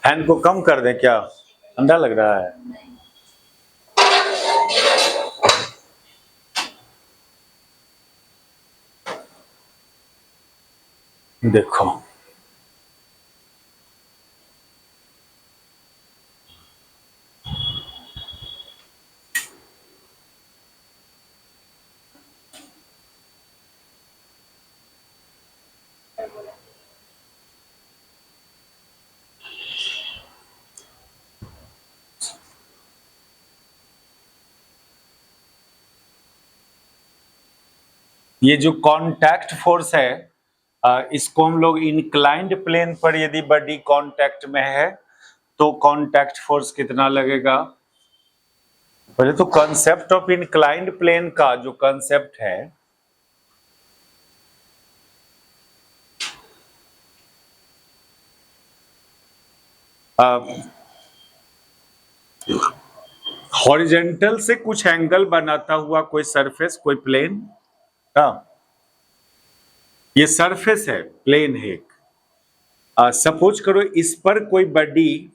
Fan को कम कर दें क्या? ठंडा लग रहा है। देखो ये जो कांटेक्ट फोर्स है, इसको हम लोग इंक्लाइंड प्लेन पर यदि बॉडी कांटेक्ट में है तो कांटेक्ट फोर्स कितना लगेगा? पहले तो कंसेप्ट ऑफ इंक्लाइंड प्लेन का जो कंसेप्ट है, हॉरिजेंटल से कुछ एंगल बनाता हुआ कोई सरफेस, कोई प्लेन। ये सरफेस है, प्लेन है एक। सपोज करो इस पर कोई बॉडी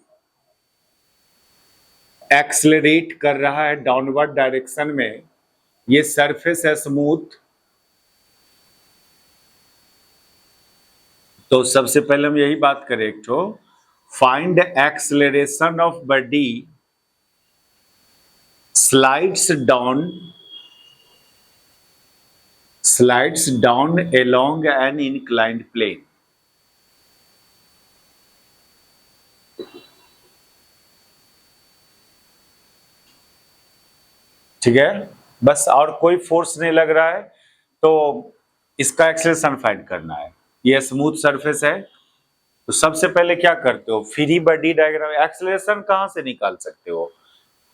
एक्सलरेट कर रहा है डाउनवर्ड डायरेक्शन में, ये सरफेस है स्मूथ। तो सबसे पहले हम यही बात करें, एक तो find acceleration of body slides down along an inclined plane। ठीक है, बस और कोई फोर्स नहीं लग रहा है तो इसका एक्सेलरेशन फाइंड करना है। ये स्मूथ सरफेस है, तो सबसे पहले क्या करते हो, फ्री बॉडी डायग्राम। एक्सेलरेशन कहां से निकाल सकते हो?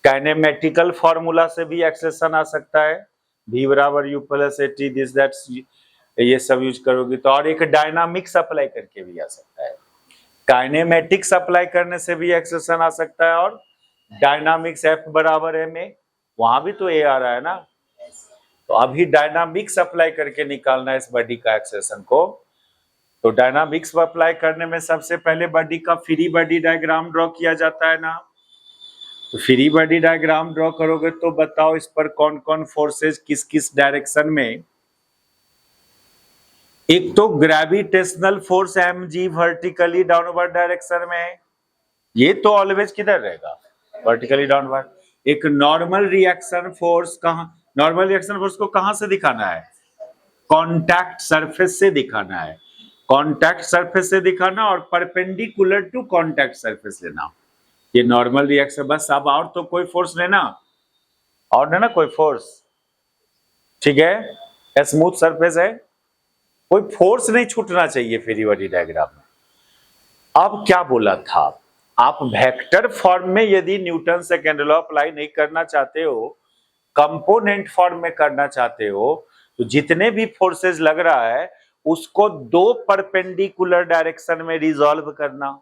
काइनेमेटिकल फॉर्मूला से भी एक्सेलरेशन आ सकता है, v बराबर u plus A T this that, ये सब यूज करोगे तो। और एक डायनामिक्स अप्लाई करके भी आ सकता है, काइनेमेटिक्स अप्लाई करने से भी एक्सेलरेशन आ सकता है, और डायनामिक्स F बराबर है में, वहां भी तो ए आ रहा है ना। तो अभी डायनामिक्स अप्लाई करके निकालना है इस बॉडी का एक्सेलरेशन को। तो डायनामिक्स अप्लाई करने में सबसे पहले बॉडी का फ्री बॉडी डायग्राम ड्रॉ किया जाता है ना। तो फ्री बॉडी डायग्राम ड्रॉ करोगे तो बताओ इस पर कौन कौन फोर्सेज किस किस डायरेक्शन में। एक तो gravitational force mg vertically downward direction में है, ये तो ऑलवेज किधर रहेगा, वर्टिकली डाउनवर्ड। एक नॉर्मल रिएक्शन फोर्स, कहां नॉर्मल रिएक्शन फोर्स को कहां से दिखाना है? कांटेक्ट सरफेस से दिखाना है, कांटेक्ट सरफेस से दिखाना और परपेंडिकुलर टू कांटेक्ट सरफेस लेना, ये नॉर्मल रिएक्शन। बस अब और तो कोई फोर्स लेना, और लेना कोई फोर्स। ठीक है, स्मूथ सरफेस है, कोई फोर्स नहीं छूटना चाहिए फ्री बॉडी डायग्राम में। अब क्या बोला था, आप वेक्टर फॉर्म में यदि न्यूटन सेकेंड लॉ अप्लाई नहीं करना चाहते हो, कंपोनेंट फॉर्म में करना चाहते हो, तो जितने भी फोर्सेस लग रहा है उसको दो परपेंडिकुलर डायरेक्शन में रिजॉल्व करना।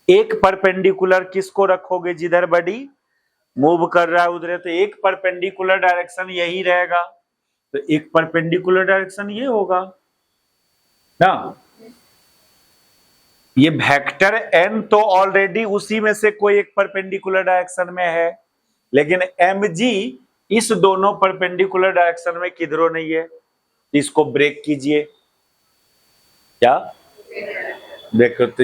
एक परपेंडिकुलर किसको रखोगे, जिधर बॉडी मूव कर रहा है उधर, तो एक परपेंडिकुलर डायरेक्शन यही रहेगा, तो एक परपेंडिकुलर डायरेक्शन ये होगा ना। ये वेक्टर n तो ऑलरेडी उसी में से कोई एक परपेंडिकुलर डायरेक्शन में है, लेकिन mg इस दोनों परपेंडिकुलर डायरेक्शन में किधरों नहीं है, इसको ब्रेक कीजिए। क्या देखो, तो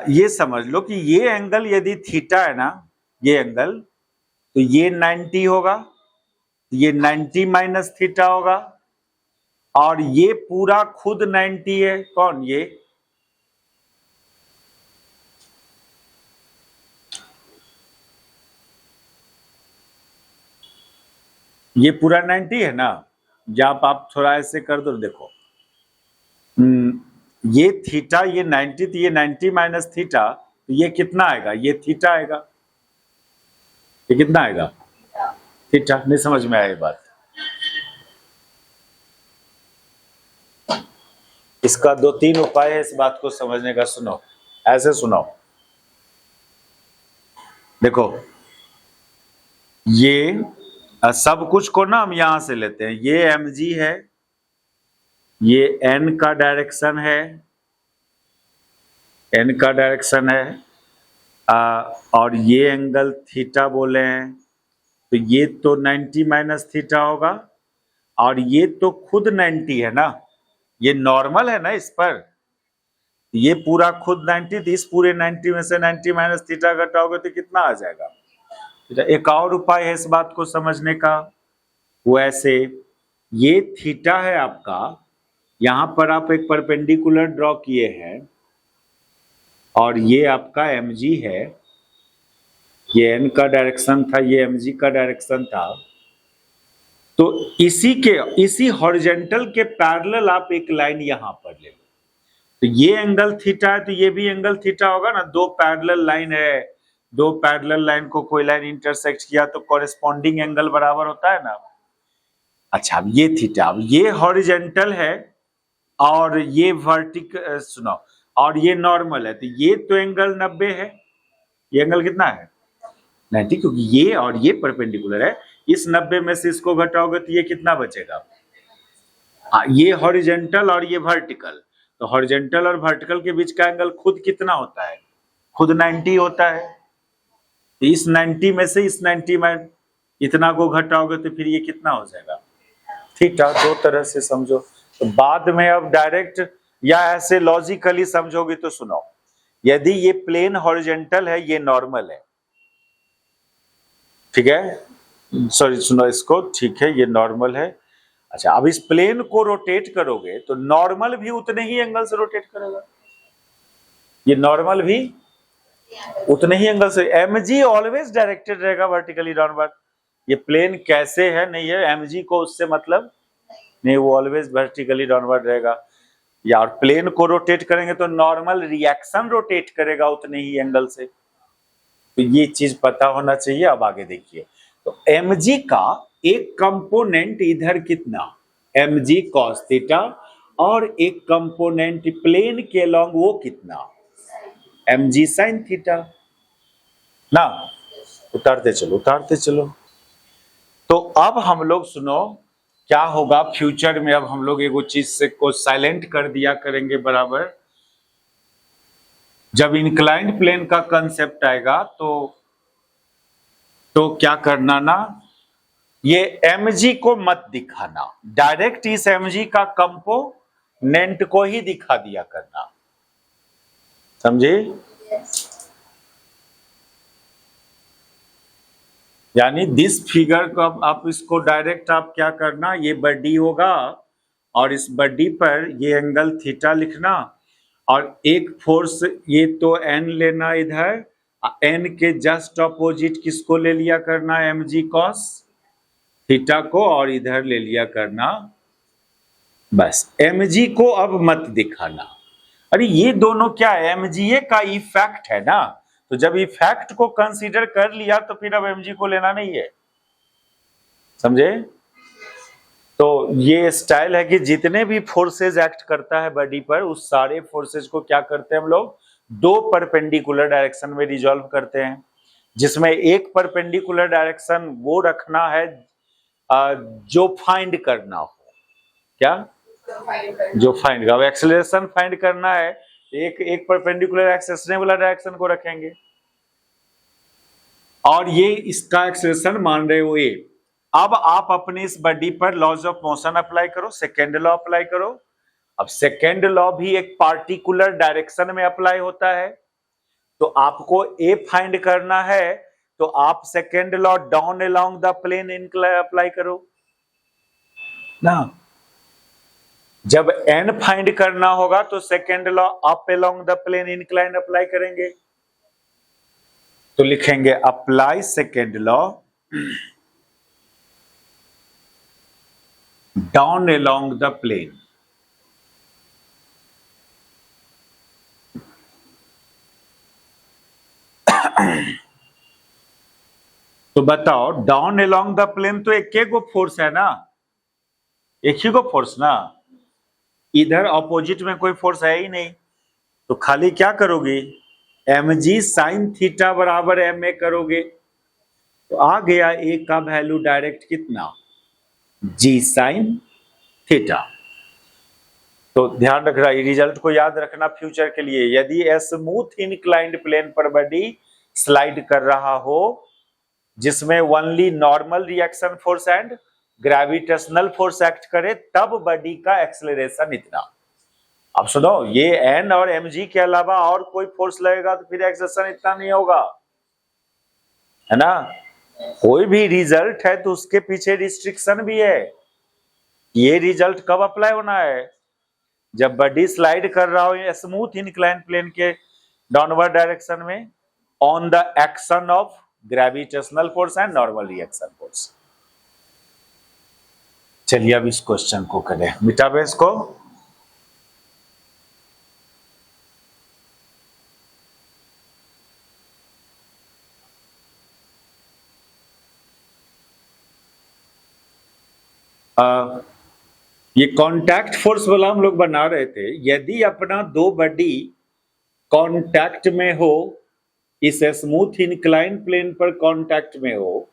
ये समझ लो कि ये एंगल यदि थीटा है ना, ये एंगल, तो ये 90 होगा, ये 90 माइनस थीटा होगा, और ये पूरा खुद 90 है। कौन? ये पूरा 90 है ना। जब आप थोड़ा ऐसे कर दो, देखो ये थीटा, ये 90, तो ये 90 माइनस थीटा, तो ये कितना आएगा, ये थीटा आएगा, ये कितना आएगा, थीटा। नहीं समझ में आया ये बात? इसका 2-3 उपाय है इस बात को समझने का। सुनो, ऐसे सुनो, देखो ये सब कुछ को ना हम यहां से लेते हैं, ये mg है, ये n का डायरेक्शन है, एन का डायरेक्शन है और ये एंगल थीटा बोले हैं, तो ये तो 90 माइनस थीटा होगा, और ये तो खुद 90 है ना, ये नॉर्मल है ना इस पर, ये पूरा खुद 90, इस पूरे 90 में से 90 माइनस थीटा घटाओगे तो कितना आ जाएगा। एक और उपाय है इस बात को समझने का, वो ऐसे, ये थीटा है आपका, यहां पर आप एक परपेंडिकुलर ड्रॉ किए हैं, और ये आपका mg है, ये n का डायरेक्शन था, ये mg का डायरेक्शन था, तो इसी हॉरिजेंटल के पैरेलल आप एक लाइन यहां पर ले लो, तो ये एंगल थीटा है तो ये भी एंगल थीटा होगा ना, दो पैरेलल लाइन है, दो पैरेलल लाइन को कोई लाइन इंटरसेक्ट किया तो कॉरेस्पॉन्डिंग एंगल बराबर होता है ना। अच्छा, अब ये थीटा, अब ये हॉरिजेंटल है और ये वर्टिकल, सुनो, और ये नॉर्मल है, तो ये तो एंगल 90 है, ये एंगल कितना है 90, क्योंकि ये और ये परपेंडिकुलर है, इस 90 में से इसको घटाओगे तो ये कितना बचेगा, ये हॉरिजेंटल और ये वर्टिकल, तो हॉरिजेंटल और वर्टिकल के बीच का एंगल खुद कितना होता है, खुद 90 होता है, तो इस 90 में से इस 90 में इतना को घटाओगे तो फिर ये कितना हो जाएगा थीटा। दो तरह से समझो, तो बाद में अब डायरेक्ट या ऐसे लॉजिकली समझोगे तो सुनो, यदि ये प्लेन हॉरिजेंटल है, ये नॉर्मल है, ठीक है, सॉरी सुनो इसको, ठीक है ये नॉर्मल है। अच्छा, अब इस प्लेन को रोटेट करोगे तो नॉर्मल भी उतने ही एंगल से रोटेट करेगा, ये नॉर्मल भी उतने ही एंगल से, mg ऑलवेज डायरेक्टेड रहेगा वर्टिकली डाउनवर्ड, ये प्लेन कैसे है नहीं है mg को उससे मतलब नहीं, वो ऑलवेज वर्टिकली डाउनवर्ड रहेगा, या और प्लेन को रोटेट करेंगे तो नॉर्मल रिएक्शन रोटेट करेगा उतने ही एंगल से, तो ये चीज पता होना चाहिए। अब आगे देखिए, तो mg का एक कंपोनेंट इधर कितना, mg cos थीटा, और एक कंपोनेंट प्लेन के अलोंग वो कितना, mg sin थीटा ना, उतारते चलो उतारते चलो। तो अब हम लोग सुनो क्या होगा फ्यूचर में, अब हम लोग एगो चीज से को साइलेंट कर दिया करेंगे बराबर, जब इंक्लाइंड प्लेन का कंसेप्ट आएगा तो क्या करना ना, ये mg को मत दिखाना, डायरेक्ट इस mg का कंपोनेंट को ही दिखा दिया करना, समझे। यानी दिस फिगर को आप इसको डायरेक्ट आप क्या करना, ये बड्डी होगा और इस बड्डी पर ये एंगल थीटा लिखना, और एक फोर्स ये तो n लेना इधर, n के जस्ट ऑपोजिट किसको ले लिया करना, mg cos थीटा को, और इधर ले लिया करना, बस mg को अब मत दिखाना। अरे ये दोनों क्या है, mga का इफेक्ट है ना, तो जब इफेक्ट को कंसीडर कर लिया तो फिर अब mg को लेना नहीं है, समझे। तो ये स्टाइल है कि जितने भी फोर्सेज एक्ट करता है बॉडी पर, उस सारे फोर्सेज को क्या करते हैं हम लोग, दो परपेंडिकुलर डायरेक्शन में रिजॉल्व करते हैं, जिसमें एक परपेंडिकुलर डायरेक्शन वो रखना है जो फाइंड करना हो, क्या जो फाइंड, अब एक्सेलरेशन फाइंड करना है, एक परपेंडिकुलर एक्सेसने वाला डायरेक्शन को रखेंगे, और ये इसका एक्सेलरेशन मान रहे हो ए। अब आप अपने इस बॉडी पर लॉज ऑफ मोशन अप्लाई करो, सेकेंड लॉ अप्लाई करो। अब सेकेंड लॉ भी एक पार्टिकुलर डायरेक्शन में अप्लाई होता है, तो आपको ए फाइंड करना है, तो आप second law down along the plane apply करो ना। जब एन फाइंड करना होगा तो second law up along the plane incline apply करेंगे, तो लिखेंगे apply second law down along the plane. तो बताओ डाउन अलोंग द प्लेन तो एक गो फोर्स है ना, एक ही को फोर्स ना, इधर ऑपोजिट में कोई फोर्स है ही नहीं, तो खाली क्या करोगे, mg sin थीटा बराबर ma करोगे, तो आ गया ए का वैल्यू डायरेक्ट कितना, g sin थीटा। तो ध्यान रखना, ये रिजल्ट को याद रखना फ्यूचर के लिए। यदि स्मूथ इंक्लाइंड प्लेन पर बॉडी स्लाइड कर रहा हो जिसमें only normal reaction force and gravitational force act करे, तब बॉडी का एक्सेलरेशन इतना। अब सुनो, ये एन और mg के अलावा और कोई फोर्स लगेगा तो फिर एक्सेलरेशन इतना नहीं होगा, है ना। कोई भी रिजल्ट है तो उसके पीछे रिस्ट्रिक्शन भी है। ये रिजल्ट कब अप्लाई होना है? जब बॉडी स्लाइड कर रहा हो स्मूथ इंक्लाइन प्लेन के डाउनवर्ड डायरेक्शन में on the action of gravitational force and normal reaction force. चलिए अब इस क्वेश्चन को करें, मिटाबे इसको। ये कांटेक्ट फोर्स वाला हम लोग बना रहे थे। यदि अपना दो बॉडी कांटेक्ट में हो, इस स्मूथ इंक्लाइन प्लेन पर कांटेक्ट में हो,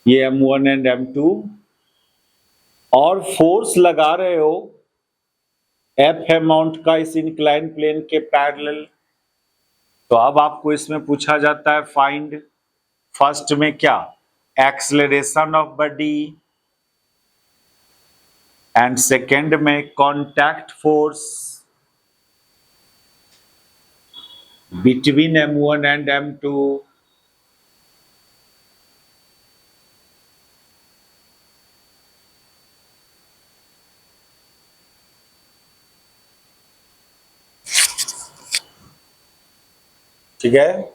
ये m1 एंड m2, और फोर्स लगा रहे हो F अमाउंट का इस इंक्लाइन प्लेन के पैरेलल, तो अब आपको इसमें पूछा जाता है फाइंड फर्स्ट में क्या, acceleration of body, and second में contact force between m1 and m2। ठीक है,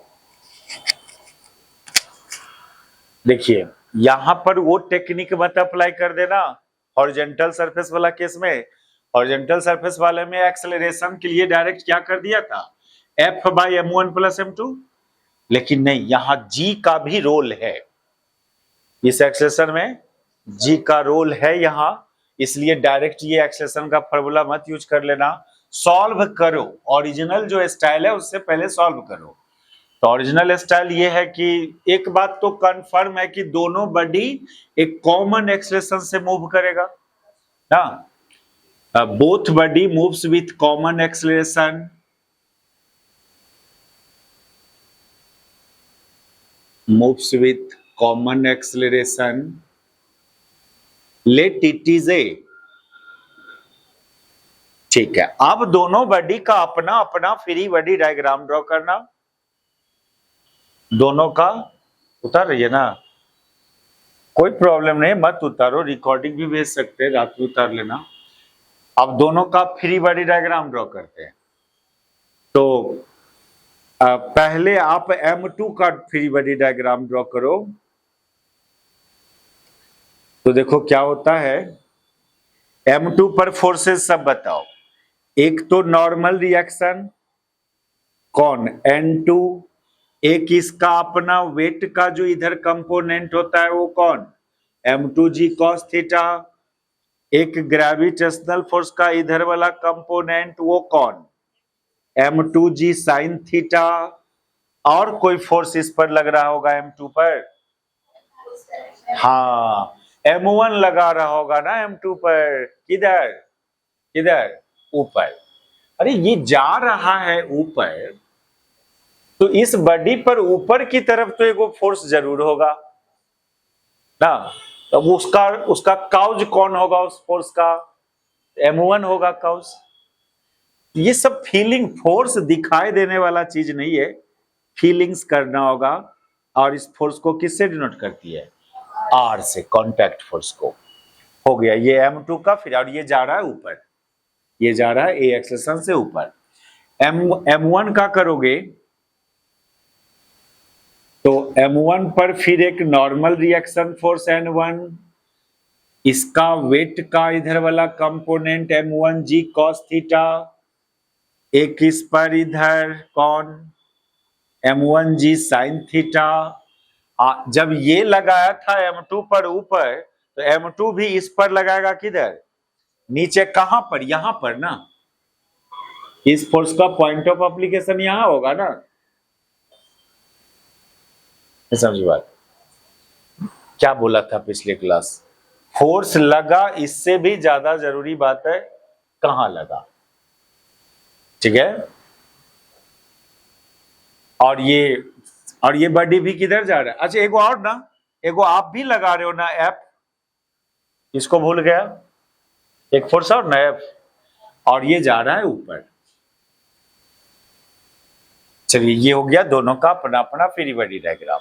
देखिए यहां पर वो टेक्निक मत अप्लाई कर देना हॉरिजॉन्टल सरफेस वाला केस में। हॉरिजॉन्टल सरफेस वाले में एक्सेलरेशन के लिए डायरेक्ट क्या कर दिया था, F/m1 + m2, लेकिन नहीं, यहां G का भी रोल है इस एक्सेलरेशन में, G का रोल है यहां, इसलिए डायरेक्ट ये एक्सेलरेशन का फॉर्मूला मत यूज कर लेना। सॉल्व करो, ओरिजिनल जो स्टाइल है उससे पहले सॉल्व करो। तो ओरिजिनल स्टाइल ये है कि एक बात तो कंफर्म है कि दोनों बॉडी एक कॉमन एक्सेलरेशन से मूव करेगा ना। Both body moves with common acceleration, moves with common acceleration, let it is a. ठीक है, अब दोनों बॉडी का अपना अपना फ्री बॉडी डायग्राम ड्रॉ करना। दोनों का उतार रही है ना, कोई प्रॉब्लम नहीं, मत उतारो, रिकॉर्डिंग भी भेज सकते हैं, रात में उतार लेना। अब दोनों का फ्री बॉडी डायग्राम ड्रॉ करते हैं। तो पहले आप m2 का फ्री बॉडी डायग्राम ड्रॉ करो। तो देखो क्या होता है, m2 पर फोर्सेस सब बताओ। एक तो नॉर्मल रिएक्शन कौन, n2, एक इसका अपना वेट का जो इधर कंपोनेंट होता है वो कौन, m2g cos थीटा, एक ग्रेविटेशनल फोर्स का इधर वाला कंपोनेंट वो कौन, m2g sin थीटा, और कोई फोर्स इस पर लग रहा होगा m2 पर, हाँ m1 लगा रहा होगा ना m2 पर, किधर किधर, ऊपर। अरे ये जा रहा है ऊपर, तो इस बॉडी पर ऊपर की तरफ तो एक फोर्स जरूर होगा ना। तो उसका काउज कौन होगा उस फोर्स का, m1 होगा काउज। ये सब फीलिंग, फोर्स दिखाई देने वाला चीज नहीं है, फीलिंग्स करना होगा। और इस फोर्स को किससे डिनोट करती है, R से, कांटेक्ट फोर्स को। हो गया ये m2 का, फिर और ये जा रहा है ऊपर, ये जा रहा है a एक्सेलरेशन से ऊपर। m1 का करोगे तो m1 पर फिर एक नॉर्मल रिएक्शन फोर्स n1, इसका वेट का इधर वाला कंपोनेंट m1g cos थीटा, एक इस पर इधर कौन, m1g sin थीटा। जब ये लगाया था m2 पर ऊपर, तो m2 भी इस पर लगाएगा किधर, नीचे, कहां पर, यहां पर ना। इस फोर्स का पॉइंट ऑफ एप्लीकेशन यहां होगा ना, समझ बात। क्या बोला था पिछले क्लास, फोर्स लगा, इससे भी ज्यादा जरूरी बात है कहां लगा, ठीक है। और ये बॉडी भी किधर जा रहा है। अच्छा एगो और ना, एगो आप भी लगा रहे हो ना एफ, इसको भूल गया, एक फोर्स और ना एफ, और ये जा रहा है ऊपर। चलिए ये हो गया दोनों का अपना अपना फ्री बॉडी डायग्राम।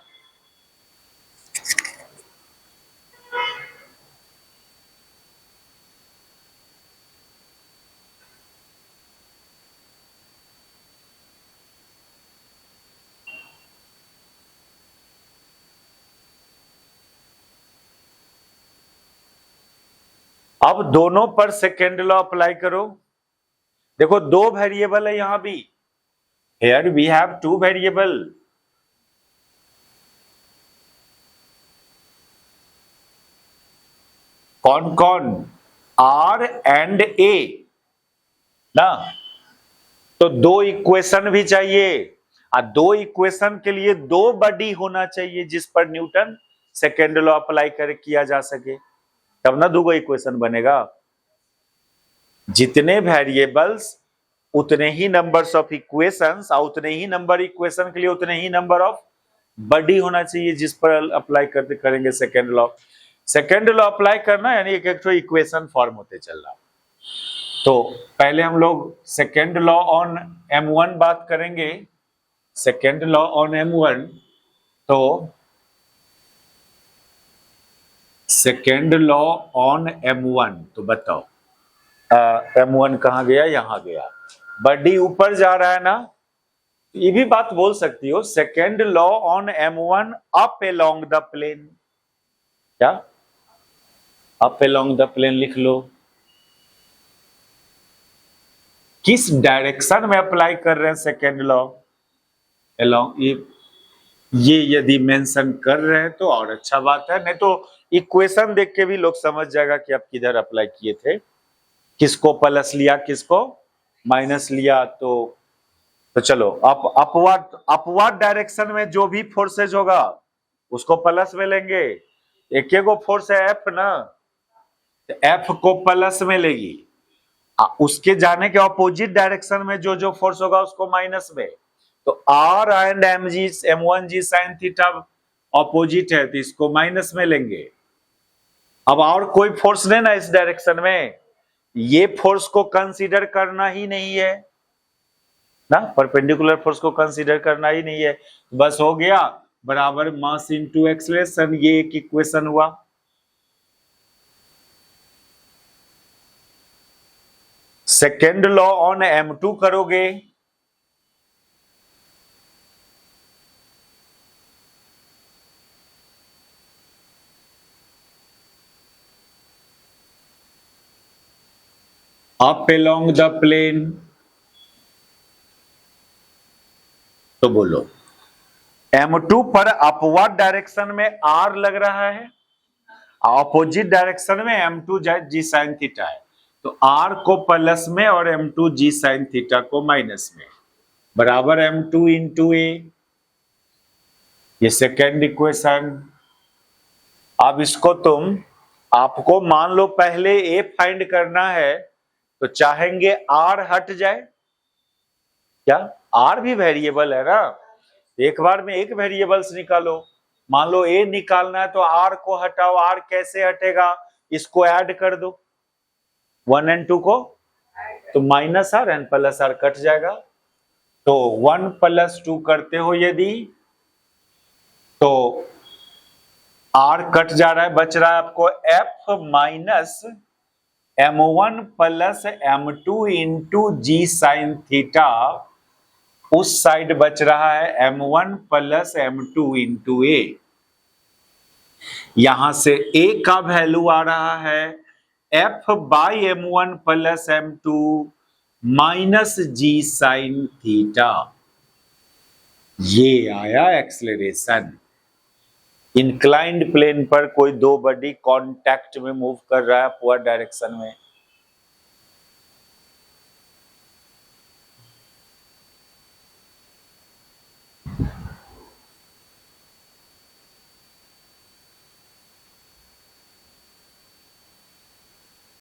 अब दोनों पर सेकेंड लॉ अप्लाई करो। देखो दो वेरिएबल है यहां भी, here we have two variable. कौन कौन, आर एंड ए ना। तो दो इक्वेशन भी चाहिए, और दो इक्वेशन के लिए दो बॉडी होना चाहिए जिस पर न्यूटन सेकेंड लॉ अप्लाई कर किया जा सके, तब ना दो इक्वेशन बनेगा। जितने वेरिएबल्स उतने ही नंबर्स ऑफ इक्वेशंस, और उतने ही नंबर इक्वेशन के लिए उतने ही नंबर ऑफ बॉडी होना चाहिए जिस पर अप्लाई करते करेंगे second law. Second law apply करना यानी एक एक इक्वेशन फॉर्म होते चलना। तो पहले हम लोग सेकेंड लॉ ऑन M1 बात करेंगे। सेकेंड लॉ ऑन M1, तो सेकेंड लॉ ऑन M1, तो बताओ M1 कहां गया, यहां गया, बॉडी ऊपर जा रहा है ना। ये भी बात बोल सकती हो, second law on M1 up along the plane, क्या अप अलोंग द प्लेन लिख लो। किस डायरेक्शन में अप्लाई कर रहे हैं सेकेंड लॉ, अलोंग, ये यदि मेंशन कर रहे हैं तो और अच्छा बात है, नहीं तो इक्वेशन देख के भी लोग समझ जाएगा कि आप किधर अप्लाई किए थे, किसको प्लस लिया किसको माइनस लिया। तो चलो अपवर्ड डायरेक्शन में जो भी फोर्सेज होगा उसको प्लस में लेंगे। एक एगो फोर्स है एफ ना, तो एफ को प्लस में लेगी, उसके जाने के ऑपोजिट डायरेक्शन में जो जो फोर्स होगा उसको माइनस में। तो R and M1G sine theta opposite है तो इसको माइनस में लेंगे। अब और कोई फोर्स नहीं ना इस डायरेक्शन में, ये फोर्स को कंसीडर करना ही नहीं है ना, परपेंडिकुलर फोर्स को कंसीडर करना ही नहीं है। बस हो गया बराबर मास इनटू एक्सीलरेशन, ये एक इक्वेशन हुआ। सेकेंड लॉ ऑन M2 करोगे, अप अलोंग द प्लेन, तो बोलो M2 पर अपवर्ड डायरेक्शन में R लग रहा है, ऑपोजिट डायरेक्शन में M2G साइन थीटा है, तो R को प्लस में और M2G साइन थीटा को माइनस में, बराबर M2 इंटू ए, ये सेकेंड इक्वेशन। अब इसको आपको मान लो पहले ए फाइंड करना है, तो चाहेंगे R हट जाए, क्या R भी वेरिएबल है ना, एक बार में एक वेरिएबल्स निकालो। मान लो ए निकालना है तो R को हटाओ, R कैसे हटेगा, इसको ऐड कर दो 1 और 2 को, तो minus R and plus R cut जाएगा। तो 1 + 2 करते हो यदि, तो R कट जा रहा है, बच रहा है आपको F minus M1 + M2 into G sine theta, उस साइड बच रहा है M1 + M2 इंटू ए। यहां से A का वैल्यू आ रहा है F by M1 + M2 minus G sine theta, ये आया एक्सेलरेशन। इंक्लाइंड प्लेन पर कोई दो बॉडी कांटेक्ट में मूव कर रहा है अपवर्ड डायरेक्शन में,